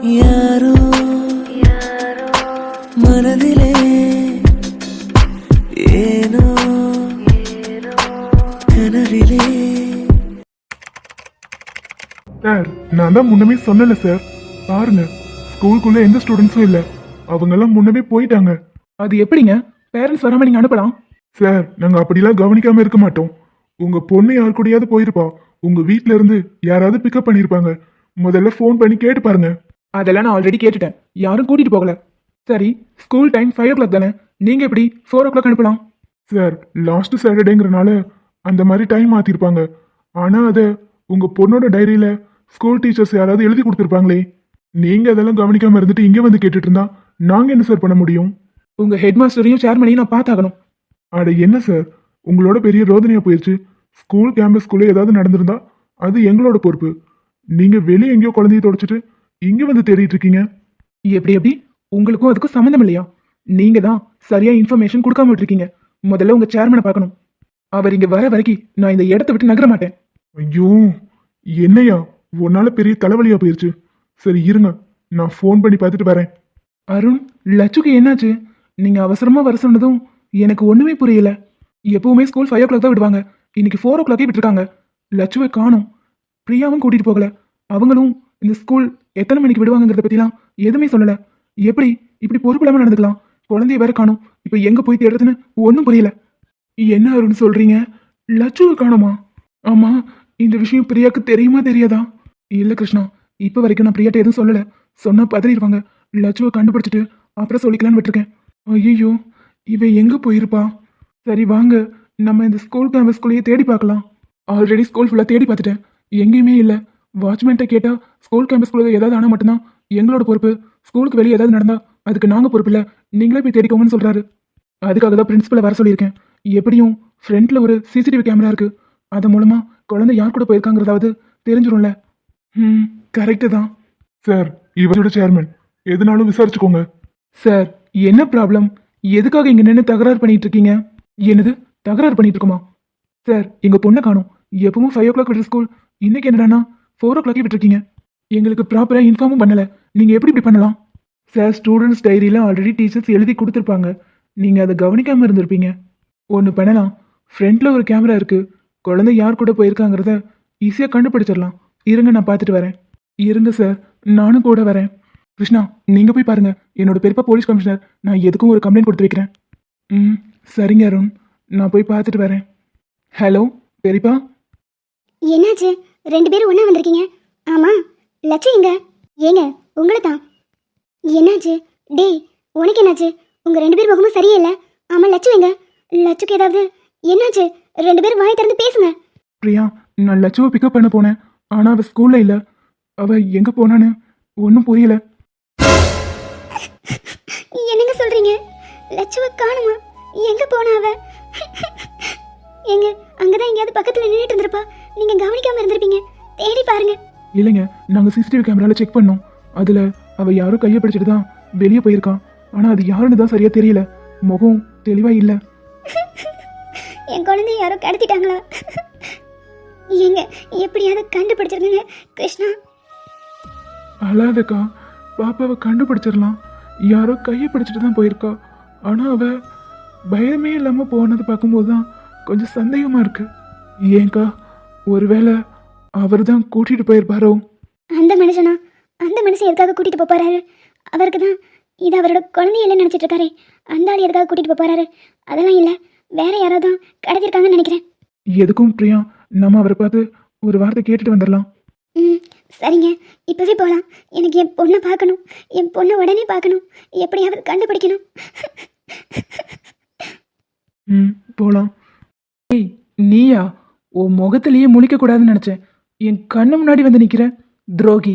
யாரோ மனதிலே ஏனோ கனவிலே. சார், நான் தான் முன்னமே சொன்னல சார். பாருங்க, ஸ்கூலுக்குள்ள எந்த ஸ்டூடெண்ட்ஸும் இல்ல. அவங்க எல்லாம் முன்னமே போயிட்டாங்க. அது எப்படிங்க பேரண்ட்ஸ் வராம நீங்க அனுப்பலாம்? சார், நாங்க அப்படிலாம் கவனிக்காம இருக்க மாட்டோம். உங்க பொண்ணு யார் கூடயாவது போயிருப்பா. உங்க வீட்ல இருந்து யாராவது பிக்கப் பண்ணிருப்பாங்க. முதல்ல ஃபோன் பண்ணி கேட்டு பாருங்க. அதெல்லாம் நான் ஆல்ரெடி கேட்டுட்டேன், யாரும் கூட்டிட்டு போகல. சரி, ஸ்கூல் டைம் 5 o'clock தானே, நீங்க எப்படி 4 o'clock அனுப்பலாம்? சார், லாஸ்ட் சாட்டர்டேங்கிறனால அந்த மாதிரி டைம் மாத்திருப்பாங்க. ஆனா அதை உங்க பொண்ணோட டைரியில ஸ்கூல் டீச்சர்ஸ் யாராவது எழுதி கொடுத்துருப்பாங்களே. நீங்க அதெல்லாம் கவனிக்காம இருந்துட்டு இங்க வந்து கேட்டுட்டு இருந்தா நாங்க என்ன சார் பண்ண முடியும்? உங்க ஹெட் மாஸ்டரையும் சேர்மனையும் நான் பார்த்தாகணும். அட என்ன சார், உங்களோட பெரிய ரோதனையா போயிடுச்சு. ஸ்கூல் கேம்பஸ்குள்ளே ஏதாவது நடந்திருந்தா அது எங்களோட பொறுப்பு. நீங்க வெளியே எங்கேயோ குழந்தைய தொடச்சிட்டு இங்க வந்து தேடிட்டு இருக்கீங்க. எப்படி உங்களுக்கும் அதுக்கும் சம்மந்தம் இல்லையா? நீங்க தான் சரியா இன்ஃபர்மேஷன் கொடுக்காம விட்டுருக்கீங்க. முதல்ல உங்க சேர்மனை பார்க்கணும். அவர் இங்க வர வரைக்கும் நான் இந்த இடத்த விட்டு நகர மாட்டேன். ஐயோ, என்னையா உன்னால பெரிய தலைவலியா போயிருச்சு. சரி இருங்க, நான் ஃபோன் பண்ணி பார்த்துட்டு வரேன். அருண், லட்சுக்கு என்னாச்சு? நீங்க அவசரமா வர சொன்னதும் எனக்கு ஒண்ணுமே புரியல. எப்பவுமே ஸ்கூல் 5 o'clock தான் விடுவாங்க, இன்னைக்கு 4 o'clock விட்டுருக்காங்க. லட்சுவை காணும். பிரியாவும் கூட்டிட்டு போகல. அவங்களும் இந்த ஸ்கூல் எத்தனை மணிக்கு விடுவாங்கிறத பத்திலாம் எதுவுமே சொல்லல. எப்படி இப்படி பொறுப்பு இல்லாம நடந்துக்கலாம்? குழந்தைய வேற காணும். இப்ப எங்க போய் தேடுறதுன்னு ஒன்றும் புரியல. என்ன அருண் சொல்றீங்க? லட்சுவை காணுமா? ஆமா, இந்த விஷயம் பிரியாக்கு தெரியுமா தெரியாதா? இல்ல கிருஷ்ணா, இப்ப வரைக்கும் நான் பிரியாட்ட எதுவும் சொல்லல. சொன்னா பதறிடுவாங்க. லட்சுவை கண்டுபிடிச்சிட்டு அப்புறம் சொல்லிக்கலான்னு விட்டுருக்கேன். ஐயோ, இவ எங்க போயிருப்பா? சரி வாங்க, நம்ம இந்த ஸ்கூல் கேம்பஸ்குள்ளேயே தேடி பார்க்கலாம். ஆல்ரெடி ஸ்கூல் ஃபுல்லாக தேடி பார்த்துட்டேன், எங்கேயுமே இல்லை. வாட்ச்மேன்ட்ட கேட்டால் ஸ்கூல் கேம்பஸ்குள்ளே ஏதாவது ஆனால் மட்டும்தான் எங்களோட பொறுப்பு. ஸ்கூலுக்கு வெளியே ஏதாவது நடந்தா அதுக்கு நாங்கள் பொறுப்பு இல்லை, நீங்களே போய் தேடிக்கோங்கன்னு சொல்கிறாரு. அதுக்காக தான் பிரின்சிபலை வர சொல்லியிருக்கேன். எப்படியும் ஃப்ரண்ட்டில் ஒரு சிசிடிவி கேமரா இருக்குது. அது மூலமாக குழந்தை யார் கூட போயிருக்காங்கிறதாவது தெரிஞ்சிடும்ல. கரெக்டு தான் சார். இவரோட சேர்மன், எதுனாலும் விசாரிச்சுக்கோங்க. சார், என்ன ப்ராப்ளம்? எதுக்காக இங்கே நின்று தகராறு பண்ணிட்டு இருக்கீங்க? என்னது தகராறு பண்ணிட்டு இருக்கோமா? சார், எங்கள் பொண்ணை காணும். எப்பவும் 5 o'clock விடுற ஸ்கூல் இன்னைக்கு என்னடானா 4 o'clock விட்டுருக்கீங்க. எங்களுக்கு ப்ராப்பராக இன்ஃபார்மும் பண்ணலை. நீங்கள் எப்படி இப்படி பண்ணலாம்? சார், ஸ்டூடெண்ட்ஸ் டைரியில் ஆல்ரெடி டீச்சர்ஸ் எழுதி கொடுத்துருப்பாங்க. நீங்கள் அதை கவனிக்காமல் இருந்திருப்பீங்க. ஒன்று பண்ணலாம், ஃப்ரண்ட்டில் ஒரு கேமரா இருக்குது. குழந்தை யார் கூட போயிருக்காங்கிறத ஈஸியாக கண்டுபிடிச்சிடலாம். இருங்க, நான் பார்த்துட்டு வரேன். இருங்க சார், நானும் கூட வரேன். கிருஷ்ணா, நீங்கள் போய் பாருங்க. என்னோட பெரியப்பா போலீஸ் கமிஷனர், நான் எதுக்கும் ஒரு கம்ப்ளைண்ட் கொடுத்து வைக்கிறேன். சரிங்க அருண், நான் போய் பார்த்துட்டு வரேன். ஹலோ பெரியப்பா. என்னாச்சு? 2 பேரும் ஒன்றா வந்திருக்கீங்க? ஆமாம், லட்சு எங்க? ஏங்க, உங்களை தான். என்னாச்சு? டேய், உனக்கு என்னாச்சு? உங்கள் 2 பேர் முகமும் சரியே இல்லை. ஆமாம், லட்சு எங்க? லட்சுக்கு ஏதாவது என்னாச்சு? 2 பேரும் வாய் திறந்து பேசுங்க. பிரியா, நான் லட்சுவை பிக்கப் பண்ண போனேன். ஆனால் அவள் ஸ்கூலில் இல்லை. அவள் எங்கே போனான்னு ஒன்றும் புரியல. என்னங்க சொல்கிறீங்க? லட்சுவை காணுமா? எங்கே போனா அவ? எங்க அங்கதான் எங்கேயாவது பக்கத்தில் நின்றுட்டு இருந்திருப்பா. நீங்கள் கவனிக்காமல் இருந்திருப்பீங்க. தேடி பாருங்க. இல்லைங்க, நாங்கள் சிசிடிவி கேமராவில் செக் பண்ணோம். அதில் அவள் யாரோ கையை பிடிச்சிட்டு தான் வெளியே போயிருக்கான். ஆனால் அது யாருன்னு தான் சரியாக தெரியல. முகம் தெளிவாக இல்லை. என் குழந்தைய யாரோ கடத்திட்டாங்களா? எங்க எப்படியாவது கண்டுபிடிச்சிருங்க கிருஷ்ணா. அழாதக்கா, பாப்பாவை கண்டுபிடிச்சிடலாம். யாரோ கையை பிடிச்சிட்டு தான் போயிருக்கா. ஆனால் அவள் பயமே இல்லாமல் போனது பார்க்கும்போது தான் கொஞ்சம் சந்தேகமாக இருக்கு. ஏங்கா, ஒருவேளை அவர் தான் கூட்டிகிட்டு போயிருப்பாரோ? அந்த மனுஷனா? அந்த மனுஷன் எதுக்காக கூட்டிகிட்டு போப்பாரு? அவருக்கு தான் இது அவரோட குழந்தைய இல்லைன்னு நினச்சிட்டு இருக்காரு. அந்த ஆள் எதுக்காக கூட்டிகிட்டு போப்பாரு? அதெல்லாம் இல்லை, வேற யாராவது தான் கடத்திருக்காங்கன்னு நினைக்கிறேன். எதுக்கும் பிரியா, நம்ம அவரை பார்த்து ஒரு வார்த்தை கேட்டுட்டு வந்துடலாம். சரிங்க, இப்போவே போகலாம். எனக்கு என் பொண்ணை பார்க்கணும். என் பொண்ணை உடனே பார்க்கணும். எப்படியாவது கண்டுபிடிக்கணும். போகலாம். ஏய், நீயா? உன் முகத்திலேயே முழிக்கக்கூடாதுன்னு நினச்சேன். என் கண்ணு முன்னாடி வந்து நிற்கிற துரோகி.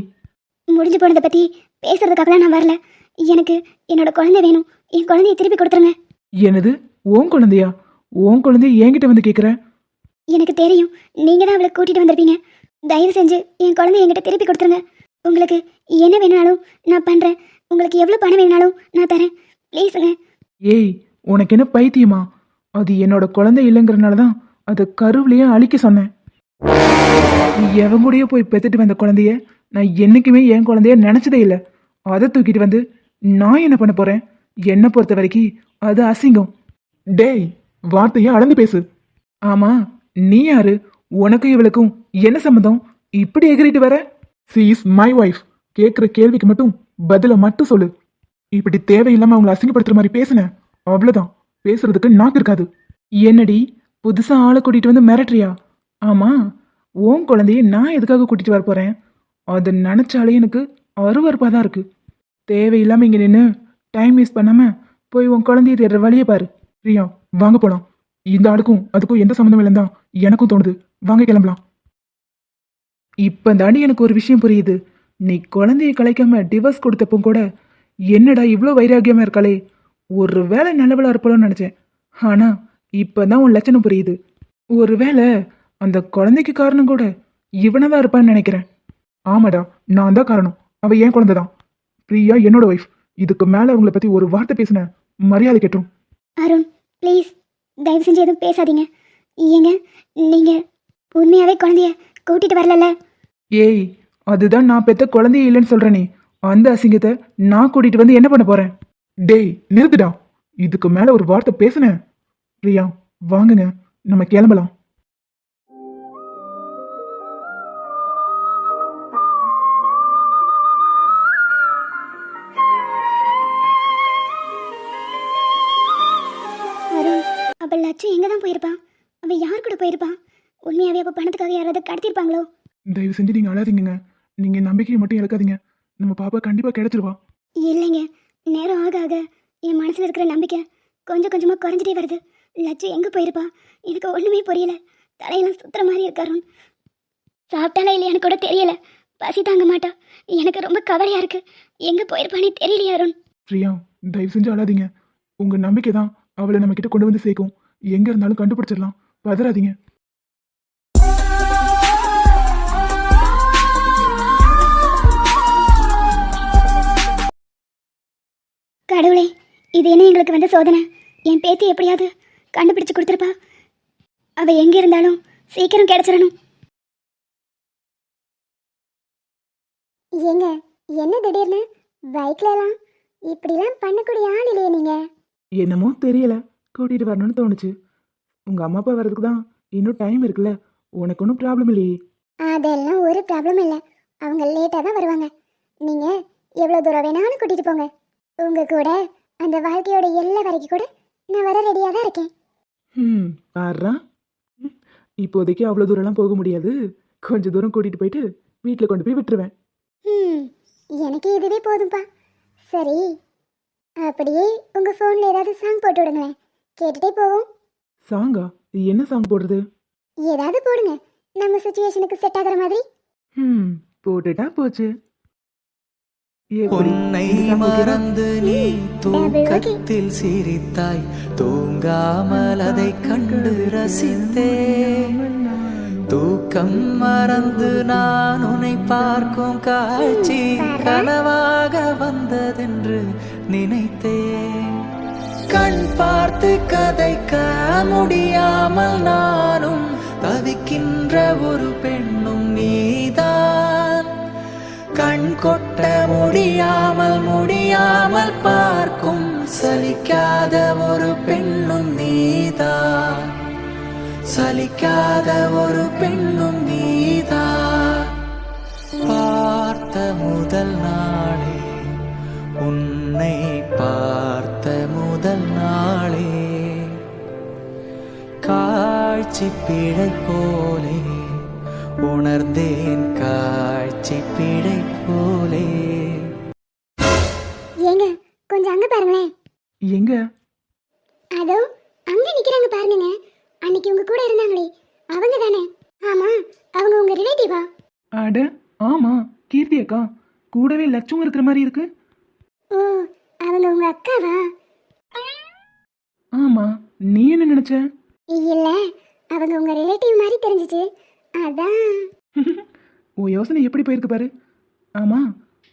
முடிஞ்சு போனதை பற்றி பேசுறதுக்காகலாம் நான் வரல. எனக்கு என்னோட குழந்தை வேணும். என் குழந்தைய திருப்பி கொடுத்துருங்க. என்னது, உன் குழந்தையா? உன் குழந்தைய என்கிட்ட வந்து கேட்குற? எனக்கு தெரியும், நீங்கள் தான் அவளை கூட்டிகிட்டு வந்திருப்பீங்க. தயவு செஞ்சு என் குழந்தைய என்கிட்ட திருப்பி கொடுத்துருங்க. உங்களுக்கு என்ன வேணுனாலும் நான் பண்ணுறேன். உங்களுக்கு எவ்வளோ பணம் வேணுனாலும் நான் தரேன். ப்ளீஸுங்க. ஏய், உனக்கு என்ன பைத்தியமா? அது என்னோட குழந்தை இல்லைங்கிறனால தான் அதை கருவிலேயே அழிக்க சொன்னேன். நீ எவன் கூடயே போய் பெற்றுட்டு வந்த குழந்தைய நான் என்னைக்குமே என் குழந்தைய நினைச்சதே இல்லை. அதை தூக்கிட்டு வந்து நான் என்ன பண்ண போறேன்? என்னை பொறுத்த வரைக்கும் அது அசிங்கம். டேய், வார்த்தையை அளந்து பேசு. ஆமா, நீ யாரு? உனக்கும் இவளுக்கும் என்ன சம்மந்தம்? இப்படி எகிரிட்டு வர? C is my wife. கேட்குற கேள்விக்கு மட்டும் பதில மட்டும் சொல்லு. இப்படி தேவையில்லாம அவங்களை அசிங்கப்படுத்துற மாதிரி பேசுன அவ்வளவுதான். பேசுறதுக்கு நாக்கு இருக்காது. என்னடி புதுசா ஆளை கூட்டிட்டு வந்து மிரட்டுறியா? ஆமா, உன் குழந்தைய நான் எதுக்காக கூட்டிட்டு வர போறேன்? அதை நினைச்சாலே எனக்கு அருவருப்பா தான் இருக்கு. தேவையில்லாம இங்க நின்று டைம் வேஸ்ட் பண்ணாம போய் உன் குழந்தைய தேடுற வழியை பாரு. பிரியா, வாங்க போலாம். இந்த ஆளுக்கும் அதுக்கும் எந்த சம்மந்தம் இல்லைன்னு தான் எனக்கும் தோணுது. வாங்க கிளம்பலாம். இப்ப தாண்டி எனக்கு ஒரு விஷயம் புரியுது. நீ குழந்தைய கலைக்காம டிவோர்ஸ் கொடுத்தப்போ கூட என்னடா இவ்வளோ வைராகியமா இருக்காளே, ஒரு வேளை நல்லவளா இருப்பாளோன்னு நினைச்சேன். ஆனா இப்பதான் உன் லட்சணம் புரியுது. ஒருவேளை அந்த குழந்தைக்கு காரணம் கூட இவனதான் இருப்பான்னு நினைக்கிறேன். ஆமாடா, நான் தான் காரணம். அவ என் குழந்தை தான். பிரியா என்னோட ஒய்ஃப். இதுக்கு மேல அவங்கள பத்தி ஒரு வார்த்தை பேசின மரியாதை கேட்டுரும். அருண் ப்ளீஸ், தயவு செஞ்சு எதுவும் பேசாதீங்க. ஏங்க, நீங்க உண்மையாவே குழந்தைய கூட்டிட்டு வரல? ஏய், அதுதான் நான் பெத்த குழந்தையே இல்லைன்னு சொல்றேனே. அந்த அசிங்கத்தை நான் கூட்டிட்டு வந்து என்ன பண்ண போறேன்? டேய், நிறுத்துடா. இதுக்கு மேல ஒரு வார்த்தை பேசுனேன். பிரியா, வாங்குங்க, நம்ம கிளம்பலாம். அருண், அப்ப லட்சு எங்க தான் போயிருப்பான்? அவன் யார் கூட போயிருப்பான்? உண்மையாவே அப்ப பணத்துக்காக யாராவது கடத்திருப்பாங்களோ? தயவு செஞ்சு நீங்க அழாதீங்க. நீங்க நம்பிக்கையை மட்டும் இழக்காதீங்க. நம்ம பாப்பா கண்டிப்பா கிடைச்சிருவா. இல்லைங்க, நேரம் ஆக ஆக என் மனசுல இருக்கிற நம்பிக்கை கொஞ்சம் கொஞ்சமா குறைஞ்சிட்டே வருது. லட்சு எங்க போயிருப்பா? எனக்கு ஒண்ணுமே புரியல. தலையெல்லாம் சுத்துற மாதிரி இருக்கு அருண். சாப்பிட்டாலா இல்லையான்னு கூட தெரியல. பசி தாங்க மாட்டா. எனக்கு ரொம்ப கவலையா இருக்கு. எங்க போயிருப்பானே தெரியலையா அருண். பிரியா, தயவு செஞ்சு அழாதீங்க. உங்க நம்பிக்கை தான் அவளை நம்ம கிட்ட கொண்டு வந்து சேர்க்கும். எங்க இருந்தாலும் கண்டுபிடிச்சிடலாம். பதறாதீங்க. கடவுளே, இது என்ன எங்களுக்கு வந்த சோதனை? என் பேத்தி எப்படியாவது கண்டுபிடிச்சு கொடுத்துருப்பா. அவ எங்க இருந்தாலும் சீக்கிரம் கிடைச்சிடணும். ஏங்க, என்ன திடீர்னு பைக்ல எல்லாம் இப்படிலாம் பண்ணக்கூடிய ஆள் இல்லையே நீங்க? என்னமோ தெரியல, கூட்டிட்டு வரணும்னு தோணுச்சு. உங்க அம்மா அப்பா வர்றதுக்கு தான் இன்னும் டைம் இருக்குல்ல. உனக்கு ஒன்றும் ப்ராப்ளம் இல்லையே. அதெல்லாம் ஒரு ப்ராப்ளம் இல்லை. அவங்க லேட்டாக தான் வருவாங்க. நீங்க எவ்வளோ தூரம் வேணாலும் கூட்டிட்டு போங்க. உங்க கூட அந்த வாழ்க்கையோட எல்லா வரைக்கும் கூட நான் வர ரெடியாக தான் இருக்கேன். பாடுறா. இப்போதைக்கு அவ்வளோ தூரம்லாம் போக முடியாது. கொஞ்சம் தூரம் கூட்டிட்டு போயிட்டு வீட்டில் கொண்டு போய் விட்டுருவேன். எனக்கு இதுவே போதும்பா. சரி, அப்படியே உங்க ஃபோனில் ஏதாவது சாங் போட்டு விடுங்களேன், கேட்டுட்டே போவோம். சாங்கா? என்ன சாங் போடுறது? ஏதாவது போடுங்க, நம்ம சுச்சுவேஷனுக்கு செட் ஆகிற மாதிரி. போட்டுட்டா போச்சு. உன்னை மறந்து நீ தூக்கத்தில் சிரித்தாய், தூங்காமல் அதை கண்டு ரசித்தேன். தூக்கம் மறந்து நான் உன்னை பார்க்கும் காட்சி கனவாக வந்ததென்று நினைத்தேன். கண் பார்த்து கதைக்க முடியாமல் நானும் தவிக்கின்ற ஒரு பெண்ணும் நீதான். கண் கொட்ட முடியாமல் பார்க்கும் சலிக்காத ஒரு பெண்ணும் நீதான். சலிக்காத ஒரு பெண்ணும் நீதான். பார்த்த முதல் நாளே, உன்னை பார்த்த முதல் நாளே, காட்சி பிழை போலே உணர்ந்தேன், காட்சி பிழை போலே. ஏங்க, கொஞ்சம் அங்க பாருங்களேன். எங்க? அதோ அங்க நிக்கிறாங்க பாருங்க. அன்னைக்கு உங்க கூட இருந்தாங்களே, அவங்க தானே? ஆமா, அவங்க உங்க ரிலேட்டிவா? அட ஆமா, கீர்த்தி அக்கா. கூடவே லட்சம் இருக்கிற மாதிரி இருக்கு. ஓ, அவங்க உங்க அக்காவா? ஆமா, நீ என்ன நினைச்ச? இல்ல, அவங்க உங்க ரிலேட்டிவ் மாதிரி தெரிஞ்சிச்சு, அதான். உன் யோசனை எப்படி போயிருக்கு பாரு. ஆமா,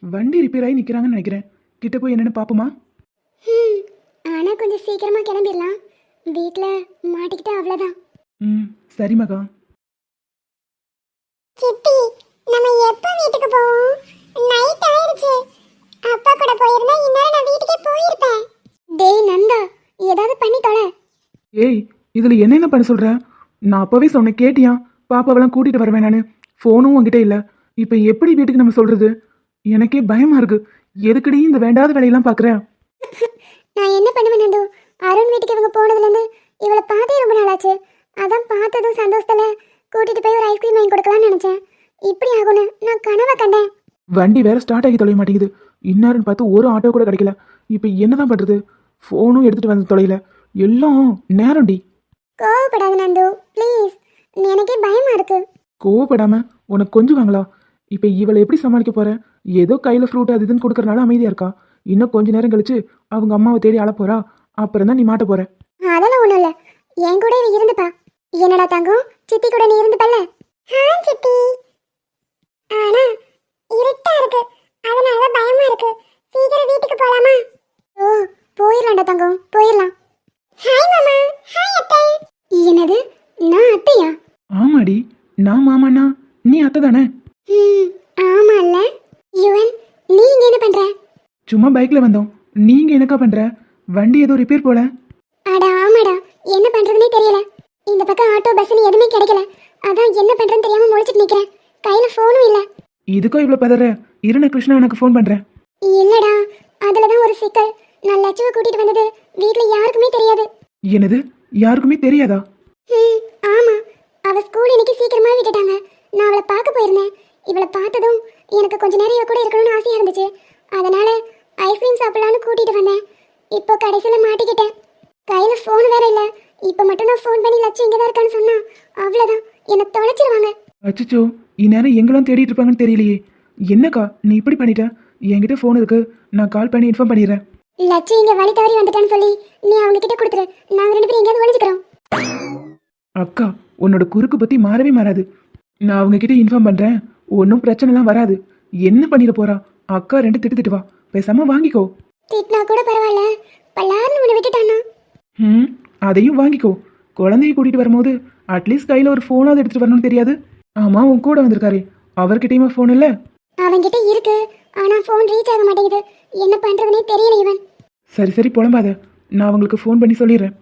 வண்டி ரிப்பேர் ஆகி நிக்கிறாங்கன்னு நினைக்கிறேன். கிட்ட போய் என்னன்னு பாப்போமா? ஆனா கொஞ்சம் சீக்கிரமா கிளம்பிடலாம். வீட்ல மாட்டிக்கிட்டா அவ்வளவுதான். சரி மகா. சித்தி, நம்ம எப்ப வீட்டுக்கு போவோம்? நைட் ஆயிருச்சு. அப்பா கூட போயிருந்தா இந்நேரம் நான் வீட்டுக்கே போயிருப்பேன். டேய் நந்தா, ஏதாவது பண்ணி தொலை. ஏய் இதுல என்னென்ன பண்ண சொல்ற? நான் அப்பவே சொன்னேன் கேட்டியா? பாப்பாவெல்லாம் கூட்டிட்டு வருவேன் நானு. ஃபோனும் உங்ககிட்ட இல்ல. இப்ப எப்படி வீட்டுக்கு நம்ம சொல்றது? எனக்கே பயமா இருக்கு. எதுக்குடி இந்த வேண்டாத வேலையெல்லாம் பாக்குறேன்? நான் என்ன பண்ணுவேன் நந்து? அருண் வீட்டுக்கு இவங்க போனதுல இருந்து இவளை பார்த்தே ரொம்ப நாளாச்சு. அதான் பார்த்ததும் சந்தோஷத்துல கூட்டிட்டு போய் ஒரு ஐஸ்கிரீம் வாங்கி கொடுக்கலாம்னு நினைச்சேன். இப்படி ஆகும்னு நான் கனவை கண்டேன். வண்டி வேற ஸ்டார்ட் ஆகி தொலைய மாட்டேங்குது. இன்னாருன்னு பார்த்து ஒரு ஆட்டோ கூட கிடைக்கல. இப்ப என்னதான் பண்றது? ஃபோனும் எடுத்துட்டு வந்து தொலைல. எல்லாம் நேரம்டி. கோவப்படாத நந்து ப்ளீஸ். எனக்கே பயமா இருக்கு. கோவப்படாம உனக்கு கொஞ்சம் வாங்களா? இப்ப இவளை எப்படி சமாளிக்க போற? ஏதோ கையில ஃப்ரூட் அது இதுன்னு கொடுக்கறனால அமைதியா இருக்கா. இன்னும் கொஞ்ச நேரம் கழிச்சு அவங்க அம்மாவை தேடி அழ போறா. அப்புறம் தான் நீ மாட்ட போற. அதெல்லாம் ஒண்ணும் இல்ல. என் கூட இவ இருந்துப்பா. என்னடா தங்கம், சித்தி கூட நீ இருந்துப்பல்ல? சித்தி. ஆனா இருட்டா இருக்கு, அதனால பயமா இருக்கு. சீக்கிரம் வீட்டுக்கு போலாமா? ஓ போயிடலாம்டா தங்கம், போயிடலாம். ஹாய் மாமா. ஹாய் அத்தை. என்னது, நான் அத்தையா? ஆமாடி, நான் மாமாண்ணா நீ அத்தை தானே? ஆமா இல்ல. யுவன், நீ இங்க என்ன பண்ற? சும்மா பைக்ல வந்தோம். நீங்க என்னக்கா பண்ற? வண்டி ஏதோ ரிப்பேர் போல. அட ஆமாடா, என்ன பண்றதுனே தெரியல. இந்த பக்கம் ஆட்டோ பஸ்னு எதுவுமே கிடைக்கல. அதான் என்ன பண்றேன்னு தெரியாம முழிச்சிட்டு நிக்கிறேன். கையில போனும் இல்ல. இதுக்கோ இவ்வளவு பதற? இருன கிருஷ்ணா எனக்கு ஃபோன் பண்றேன். இல்லடா, அதுலதான் ஒரு சிக்கல். நான் லட்சுவை கூட்டிட்டு வந்தது வீட்ல யாருக்குமே தெரியாது. என்னது, யாருக்குமே தெரியாதா? ஆமா, அவ ஸ்கூல் இன்னைக்கு சீக்கிரமா விட்டுட்டாங்க. நான் அவளை பார்க்க போயிருந்தேன். இவளை பார்த்ததும் எனக்கு கொஞ்ச நேரம் இவ கூட இருக்கணும்னு ஆசையா இருந்துச்சு. அதனால ஐஸ்கிரீம் சாப்பிடலான்னு கூட்டிட்டு வந்தேன். இப்போ கடைசியில மாட்டிக்கிட்டேன். கையில போன் வேற இல்ல. இப்ப மட்டும் நான் ஃபோன் பண்ணி லட்சு இங்கதான் இருக்கான்னு சொன்னா அவ்வளவுதான், என்ன தொலைச்சிருவாங்க. அச்சச்சோ, இந்நேரம் எங்கெல்லாம் தேடிட்டு இருப்பாங்கன்னு தெரியலையே. என்னக்கா நீ இப்படி பண்ணிட்ட? என்கிட்ட ஃபோன் இருக்கு, நான் கால் பண்ணி இன்ஃபார்ம் பண்ணிடுறேன். லட்சு இங்க வழி தவறி வந்துட்டான்னு சொல்லி நீ அவங்க கிட்ட கொடுத்துரு. நாங்க ரெண்டு பேரும் எங்கேயாவது ஒளிஞ்சுக்கிறோம். அக்கா, உன்னோட குறுக்கு பத்தி மாறவே மாறாது. நான் அவங்க கிட்ட இன்ஃபார்ம் பண்றேன். ஒன்றும் பிரச்சனைலாம் வராது. என்ன பண்ணிட போறா? அக்கா ரெண்டு திட்டு வா. பேசாம வாங்கிக்கோ. திட்டினா கூட பரவாயில்ல, பல்லாருன்னு உன்னை விட்டுட்டானா? அதையும் வாங்கிக்கோ. குழந்தைய கூட்டிட்டு வரும்போது அட்லீஸ்ட் கையில ஒரு ஃபோனாவது எடுத்துட்டு வரணும்னு தெரியாது? ஆமா, உன் கூட வந்திருக்காரு, அவர்கிட்டயுமா ஃபோன் இல்ல? அவன்கிட்ட இருக்கு, ஆனா ஃபோன் ரீச் ஆக மாட்டேங்குது. என்ன பண்றதுனே தெரியல இவன். சரி சரி புலம்பாத, நான் அவங்களுக்கு ஃபோன் பண்ணி சொல்லிடுறேன்.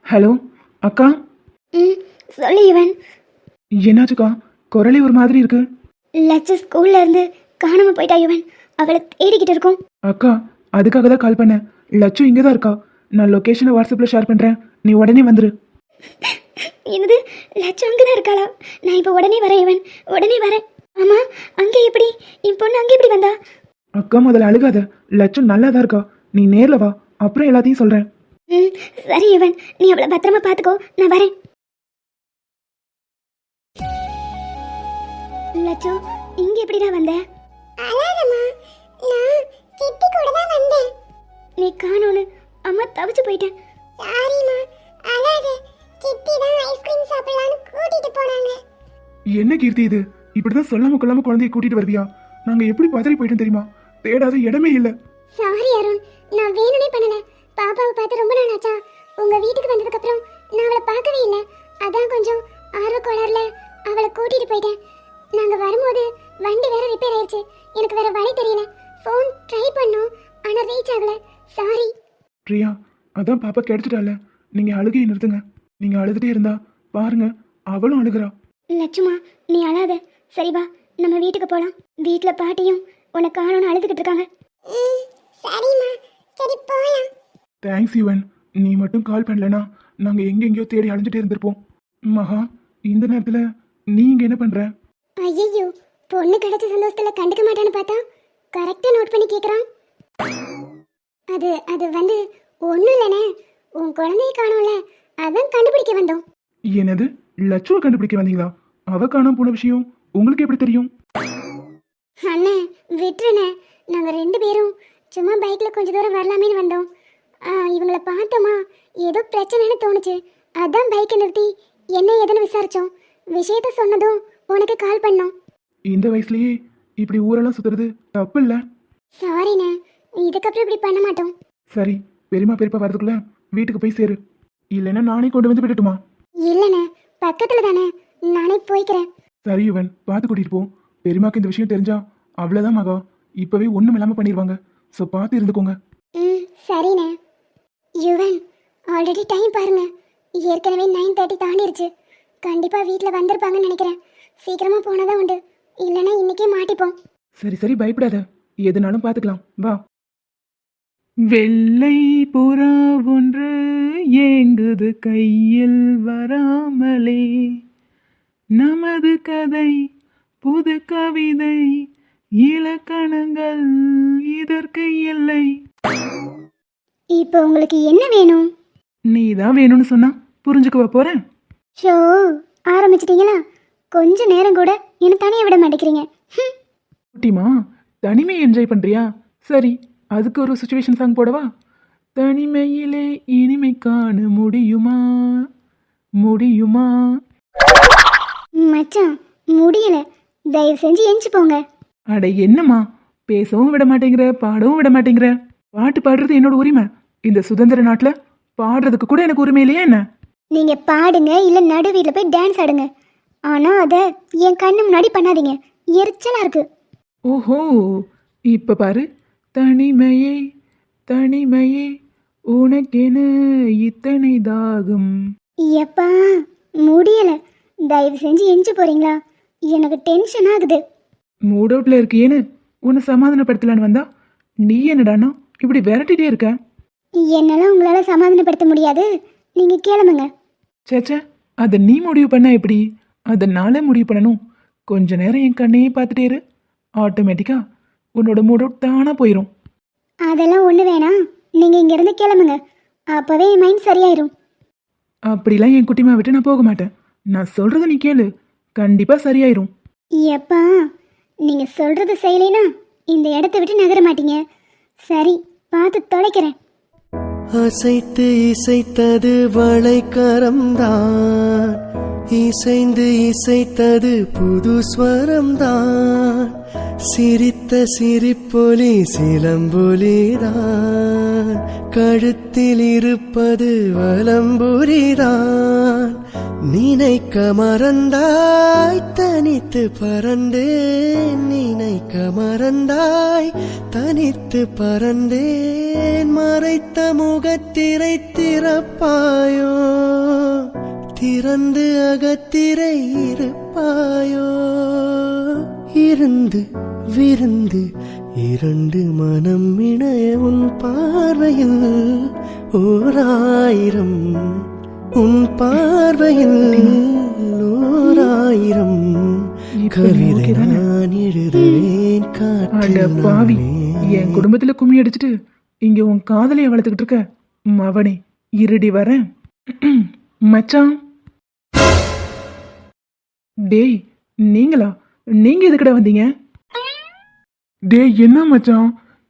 ஹலோ அக்கா. சொல்லு இவன். என்னாச்சுக்கா, குரலே ஒரு மாதிரி இருக்கு. லட்சு ஸ்கூல்ல இருந்து காணாம போயிட்டா இவன். அவளை தேடிக்கிட்டு இருக்கோம். அக்கா, அதுக்காக தான் கால் பண்ணேன். லட்சு இங்கே தான் இருக்கா. நான் லொக்கேஷனை வாட்ஸ்அப்பில் ஷேர் பண்ணுறேன், நீ உடனே வந்துரு. என்னது, லட்சு அங்கதான் இருக்காளா? நான் இப்போ உடனே வரேன் இவன், உடனே வரேன். ஆமா, அங்கே எப்படி என் பொண்ணு அங்கே எப்படி வந்தா? அக்கா முதல்ல அழுகாத, லட்சு நல்லா தான் இருக்கா. நீ நேரில் வா, அப்புறம் எல்லாத்தையும் சொல்கிறேன். சரி இவன், நீ அவளை பத்திரமா பார்த்துக்கோ, நான் வரேன். லட்சு, இங்க எப்படிடா வந்த? அழாதம்மா, நான் சித்தி கூட தான் வந்தேன். நீ காணோன்னு அம்மா தவிச்சு போயிட்டேன். சாரிம்மா, அழாத. சித்தி தான் ஐஸ்கிரீம் சாப்பிடலாம்னு கூட்டிட்டு போனாங்க. என்ன கீர்த்தி இது? இப்படிதான் சொல்லாம கொள்ளாம குழந்தைய கூட்டிட்டு வருவியா? நாங்கள் எப்படி பதறி போயிட்டோம் தெரியுமா? தேடாத இடமே இல்லை. சாரி அருண், நான் வேணும்னே பண்ணல. பாப்பாவை பார்த்து ரொம்ப நாள் ஆச்சா. உங்க வீட்டுக்கு வந்ததுக்கு அப்புறம் நான் அவளை பார்க்கவே இல்லை. அதான் கொஞ்சம் ஆர்வ கோளாறுல அவளை கூட்டிட்டு போயிட்டேன். நாங்க வரும்போது வண்டி வேற ரிப்பேர் ஆயிடுச்சு. எனக்கு வேற வழி தெரியல. ஃபோன் ட்ரை பண்ணோம், ஆனா ரீச் ஆகல. சாரி. பிரியா, அதான் பாப்பா கிடைச்சிட்டால. நீங்க அழுகையை நிறுத்துங்க. நீங்க அழுதுட்டே இருந்தா பாருங்க, அவளும் அழுகிறா. லட்சுமா, நீ அழாத. சரி வா, நம்ம வீட்டுக்கு போலாம். வீட்ல பாட்டியும் உன்னை காணோன்னு அழுதுகிட்டு இருக்காங்க. சரிம்மா, சரி போலாம். தேங்க்ஸ் யுவன், நீ மட்டும் கால் பண்ணலனா நாங்க எங்கெங்கயோ தேடி அலைஞ்சிட்டே இருந்திருப்போம். மகா, இந்த நேரத்துல நீ இங்க என்ன பண்ற? ஐயோ, பொண்ணு கிடைச்ச சந்தோஷத்துல கண்டுக்க மாட்டான்னு பார்த்தா கரெக்டா நோட் பண்ணி கேக்குறான். அது வந்து ஒண்ணும் இல்லனே, உன் குழந்தைய காணோம்ல, அதான் கண்டுபிடிக்க வந்தோம். என்னது, லட்சுவை கண்டுபிடிக்க வந்தீங்களா? அவ காணாம போன விஷயம் உங்களுக்கு எப்படி தெரியும்? அண்ணே விட்டுருண்ணே, நாங்க ரெண்டு பேரும் சும்மா பைக்ல கொஞ்ச தூரம் வரலாமேன்னு வந்தோம். இவங்கள பார்த்தோமா, ஏதோ பிரச்சனைன்னு தோணுச்சு. அதான் பைக்கை நிறுத்தி என்ன ஏதுன்னு விசாரிச்சோம். விஷயத்த சொன்னதும் உனக்கு கால் பண்ணோம். இந்த வயசுலயே இப்படி ஊரெல்லாம் சுத்துறது தப்பு இல்ல? சாரிண்ணே, இதுக்கப்புறம் இப்படி பண்ண மாட்டோம். சரி, பெரியமா பெரியப்பா வரதுக்குள்ள வீட்டுக்கு போய் சேரு. இல்லைன்னா நானே கொண்டு வந்து விட்டுட்டுமா? இல்லைண்ணே, பக்கத்துல தானே, நானே போய்க்கிறேன். சரி யுவன் பார்த்து கூட்டிட்டு போ. பெரியமாக்கு இந்த விஷயம் தெரிஞ்சா அவ்வளோதான் மகா, இப்பவே ஒன்றும் இல்லாமல் பண்ணிடுவாங்க. ஸோ பார்த்து இருந்துக்கோங்க. ம் சரிண்ணே. யுவன், ஆல்ரெடி டைம் பாருங்க, ஏற்கனவே 9:30 தாண்டிருச்சு. கண்டிப்பாக வீட்டில் வந்திருப்பாங்கன்னு நினைக்கிறேன். சீக்கிரமாக போனதான் உண்டு, இல்லைன்னா இன்னைக்கே மாட்டிப்போம். சரி சரி, பயப்படாத, எதுனாலும் பார்த்துக்கலாம், வா. வெள்ளை புறா ஒன்று ஏங்குது கையில் வராமலே, நமது கதை புது கவிதை, இலக்கணங்கள் இதற்கு இல்லை. இப்போ உங்களுக்கு என்ன வேணும்? நீ தான் வேணும்னு சொன்னா புரிஞ்சுக்குவ போறேன். ஷோ, ஆரம்பிச்சிட்டீங்களா? கொஞ்ச நேரம் கூட என்ன தனியாக விட மாட்டேங்கிறீங்க. குட்டிமா, தனிமை என்ஜாய் பண்றியா? சரி, அதுக்கு ஒரு சுச்சுவேஷன் சாங் போடவா? தனிமையிலே இனிமை காண முடியுமா முடியுமா? மச்சான், முடியல, தயவு செஞ்சு எஞ்சி போங்க. அட என்னம்மா, பேசவும் விட மாட்டேங்கிற, பாடவும் விட மாட்டேங்கிற. பாட்டு பாடுறது என்னோட உரிமை. இந்த சுதந்திர நாட்டுல பாடுறதுக்கு கூட எனக்கு உரிமை இல்லையா என்ன? நீங்க பாடுங்க, இல்ல நடு வீட்டில் போய் டான்ஸ் ஆடுங்க. ஆனா அதை என் கண்ணு முன்னாடி பண்ணாதீங்க, எரிச்சலா இருக்கு. ஓஹோ, இப்ப பாரு. தனிமையே தனிமையே உனக்கென இத்தனை தாகம். எப்பா, முடியல, தயவு செஞ்சு எஞ்சி போறீங்களா? எனக்கு டென்ஷன் ஆகுது. மூட் அவுட்ல இருக்கியேன்னு உன்னை சமாதானப்படுத்தலான்னு வந்தா நீ என்னடானா இப்படி விரட்டிட்டே இருக்க? என்னால உங்களால சமாதானப்படுத்த முடியாது, நீங்க கிளம்புங்க. சேச்சே, அதை நீ முடிவு பண்ணா எப்படி? அதை நாளே முடிவு பண்ணணும். கொஞ்ச நேரம் என் கண்ணையே பார்த்துட்டே இரு, ஆட்டோமேட்டிக்கா உன்னோட மூட் அவுட் தானா போயிடும். அதெல்லாம் ஒண்ணு வேணாம், நீங்க இங்க இருந்து கிளம்புங்க, அப்பவே என் மைண்ட் சரியாயிரும். அப்படிலாம் என் குட்டிமா விட்டு நான் போக மாட்டேன். நான் சொல்றத நீ கேளு, கண்டிப்பா சரியாயிரும். எப்பா, நீங்க சொல்றது செய்யலைனா இந்த இடத்த விட்டு நகர மாட்டீங்க. சரி, பார்த்து தொலைக்கிறேன். அசைத்து இசைத்தது வளைக்கரம்தான், இசைந்து இசைத்தது புது ஸ்வரம்தான், சிரித்த சிரிப்பொலி சிலம்பொலிதான், கழுத்தில் இருப்பது வலம்புரிதான், நினைக்க மறந்தாய் தனித்து பறந்தேன், நினைக்க மறந்தாய் தனித்து பறந்தேன், மறைத்த முகத்திரை திறப்பாயோ, திறந்து அகத்திரை இருப்பாயோ, இருந்து விருந்து இரண்டு மனம் இணைய உன் பார்வையில் ஓராயிரம், உன் பார்வையில் ஓராயிரம் கவிதை நான் எழுதுவேன் அட பாவி, காற்றில். என் குடும்பத்துல கும்மி அடிச்சுட்டு இங்க உன் காதலைய வளர்த்துக்கிட்டு இருக்க மவனே, இருடி வரேன். மச்சான், டேய் நீங்களா? நீங்க எதுக்கடா வந்தீங்க? டேய் என்ன மச்சான்,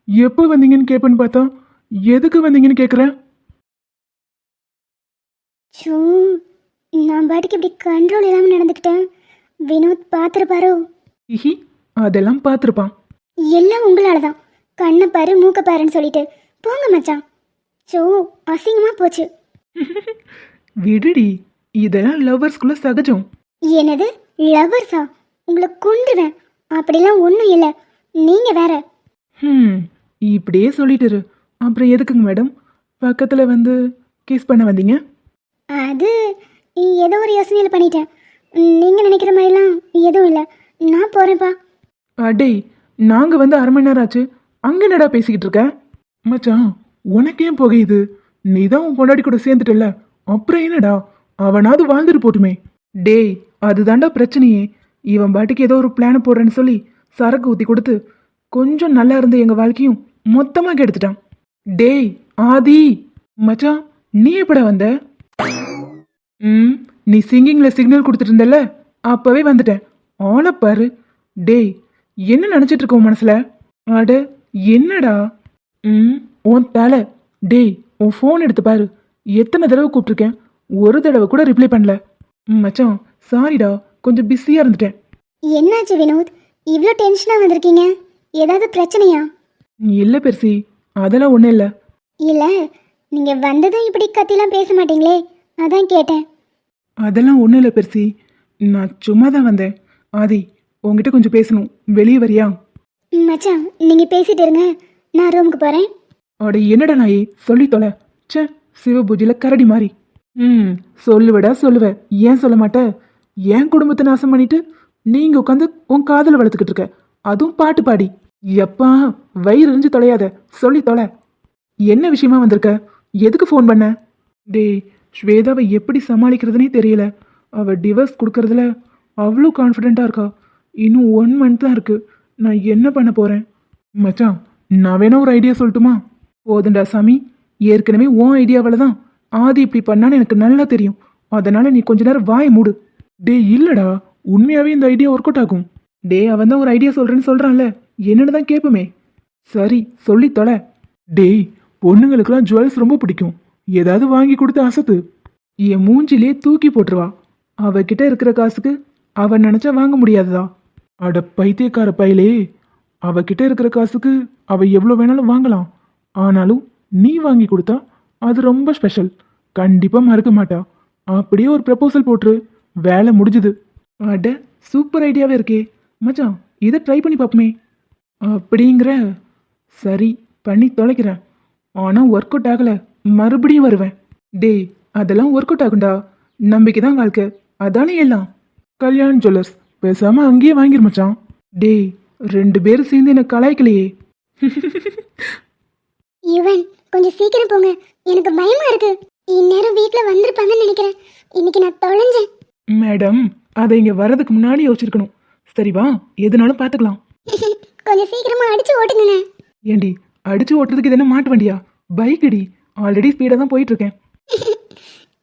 எப்போ வந்தீங்கன்னு கேட்பேன்னு பார்த்தா எதுக்கு வந்தீங்கன்னு கேட்குறேன். ஷோ, நான் பாட்டுக்கு இப்படி கண்ட்ரோல் இல்லாமல் நடந்துக்கிட்டேன். வினோத் பார்த்துருப்பாரோ? ஹிஹி, அதெல்லாம் பார்த்துருப்பான். எல்லாம் உங்களால தான். கண்ணை பாரு மூக்க பாருன்னு சொல்லிட்டு போங்க மச்சான். ஷோ, அசிங்கமாக போச்சு. விடுடி, இதெல்லாம் லவ்வர்ஸ்குள்ள சகஜம். என்னது லவர்ஸா? உங்களை கொண்டுவேன். அப்படிலாம் ஒன்றும் இல்லை, நீங்கள் வேற. இப்படியே சொல்லிட்டு இரு. அப்புறம் எதுக்குங்க மேடம் பக்கத்தில் வந்து கிஸ் பண்ண வந்தீங்க? அது ஏதோ ஒரு யோசனையில் பண்ணிட்டேன். நீங்கள் நினைக்கிற மாதிரிலாம் எதுவும் இல்லை. நான் போகிறேன்ப்பா. அடேய், நாங்கள் வந்து 1/2 மணி நேரம் ஆச்சு, அங்கே என்னடா பேசிக்கிட்டு இருக்க? மச்சான், உனக்கே புகையுது, நீ தான் உன் பொண்டாடி கூட சேர்ந்துட்டல, அப்புறம் என்னடா, அவனாவது வாழ்ந்துட்டு போட்டுமே. டேய், அதுதாண்டா பிரச்சனையே. இவன் பாட்டுக்கு ஏதோ ஒரு பிளானை போடுறேன்னு சொல்லி சரக்கு ஊற்றி கொடுத்து கொஞ்சம் நல்லா இருந்த எங்கள் வாழ்க்கையும் மொத்தமாக கெடுத்துட்டான். டேய் ஆதி, மச்சான் நீ எப்படா வந்த? நீ சிங்கிங்கில் சிக்னல் கொடுத்துட்டு இருந்தல, அப்போவே வந்துட்டேன். ஆளை பாரு. டேய், என்ன நினச்சிட்டு இருக்க உன் மனசில்? அட என்னடா? உன் தலை. டேய், உன் ஃபோன் எடுத்து பாரு, எத்தனை தடவை கூப்பிட்ருக்கேன், ஒரு தடவை கூட ரிப்ளை பண்ணல. மச்சான் சாரிடா, கொஞ்சம் பிஸியாக இருந்துட்டேன். என்னாச்சு வினோத், இவ்வளோ டென்ஷனாக வந்திருக்கீங்க? ஏதாவது பிரச்சனையா? இல்லை பெருசி, அதெல்லாம் ஒன்றும் இல்லை. இல்லை, நீங்கள் வந்ததும் இப்படி கத்திலாம் பேச மாட்டீங்களே, அதான் கேட்டேன். அதெல்லாம் ஒன்றும் இல்லை பெருசி, நான் சும்மா தான் வந்தேன். ஆதி உங்ககிட்ட கொஞ்சம் பேசணும், வெளியே வரியா? மச்சான் நீங்க பேசிட்டு இருங்க, நான் ரூமுக்கு போறேன். அட என்னடா நாயே, சொல்லி தொலை. ச்சே, சிவபூஜையில கரடி மாதிரி. சொல்லுவடா சொல்லுவ, ஏன் சொல்ல மாட்ட? என் குடும்பத்தை நாசம் பண்ணிட்டு நீங்க உட்காந்து உன் காதலை வளர்த்துக்கிட்டு இருக்க, அதுவும் பாட்டு பாடி. எப்பா வயிறு எரிஞ்சு தொலையாத, சொல்லி தொலை. என்ன விஷயமா வந்திருக்க? எதுக்கு ஃபோன் பண்ண? டேய், ஸ்வேதாவை எப்படி சமாளிக்கிறதுனே தெரியல. அவள் டிவோர்ஸ் கொடுக்கறதுல அவ்வளோ கான்ஃபிடென்ட்டாக இருக்கா. இன்னும் 1 month தான் இருக்கு. நான் என்ன பண்ண போகிறேன்? மச்சான், நான் வேணா ஒரு ஐடியா சொல்லட்டுமா? போதுண்டா சாமி, ஏற்கனவே உன் ஐடியாவில் தான் ஆதி இப்படி பண்ணான்னு எனக்கு நல்லா தெரியும். அதனால நீ கொஞ்ச நேரம் வாயை மூடு. டேய் இல்லடா, உண்மையாகவே இந்த ஐடியா ஒர்க் அவுட் ஆகும். டேய் அவன் தான் ஒரு ஐடியா சொல்கிறேன்னு சொல்கிறான்ல, என்னன்னு தான் கேட்போமே. சரி சொல்லி தொலை. டேய், பொண்ணுங்களுக்குலாம் ஜுவல்ஸ் ரொம்ப பிடிக்கும், ஏதாவது வாங்கி கொடுத்து அசத்து. என் மூஞ்சிலே தூக்கி போட்டுருவா. அவகிட்ட இருக்கிற காசுக்கு அவன் நினைச்சா வாங்க முடியாததா? அட பைத்தியக்கார பயலே, அவகிட்ட இருக்கிற காசுக்கு அவ எவ்வளோ வேணாலும் வாங்கலாம். ஆனாலும் நீ வாங்கி கொடுத்தா அது ரொம்ப ஸ்பெஷல், கண்டிப்பா மறக்க மாட்டா. அப்படியே ஒரு ப்ரப்போசல் போட்டுரு, வேலை முடிஞ்சுது. அட சூப்பர் ஐடியாவே இருக்கே மச்சான், இதை ட்ரை பண்ணி பார்ப்போமே. அப்படிங்கிற? சரி பண்ணி தொலைக்கிறேன். ஆனால் ஒர்க் அவுட் ஆகலை, மறுபடியும் வருவேன். டேய் அதெல்லாம் ஒர்க் அவுட் ஆகுண்டா, நம்பிக்கை தான் வாழ்க்கை, அதானே எல்லாம். கல்யாண் ஜுவல்லர்ஸ், பேசாம அங்கேயே வாங்கிரு மச்சான். டேய் 2 பேரும் சேர்ந்து என்ன கலாய்க்கலையே. யுவன் கொஞ்சம் சீக்கிரம் போங்க, எனக்கு பயமா இருக்கு. இந்நேரம் வீட்ல வந்திருப்பாங்கன்னு நினைக்கிறேன். இன்னைக்கு நான் தொலைஞ்சேன். மேடம், அதை இங்கே வர்றதுக்கு முன்னாடி யோசிச்சிருக்கணும். சரி வா, எதுனாலும் பார்த்துக்கலாம். கொஞ்சம் சீக்கிரமா அடிச்சு ஓட்டுங்க. ஏண்டி, அடிச்சு ஓட்டுறதுக்கு இது என்ன மாட்டு வண்டியா? பைக் அடி, ஆல்ரெடி ஸ்பீடாக தான் போயிட்டு இருக்கேன்.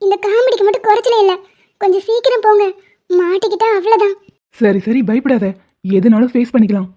இந்த காமெடிக்கு மட்டும் குறைச்சலே இல்லை, கொஞ்சம் சீக்கிரம் போங்க, மாட்டிக்கிட்டா அவ்வளோதான். சரி சரி பயப்படாத, எதுனாலும் ஃபேஸ் பண்ணிக்கலாம்.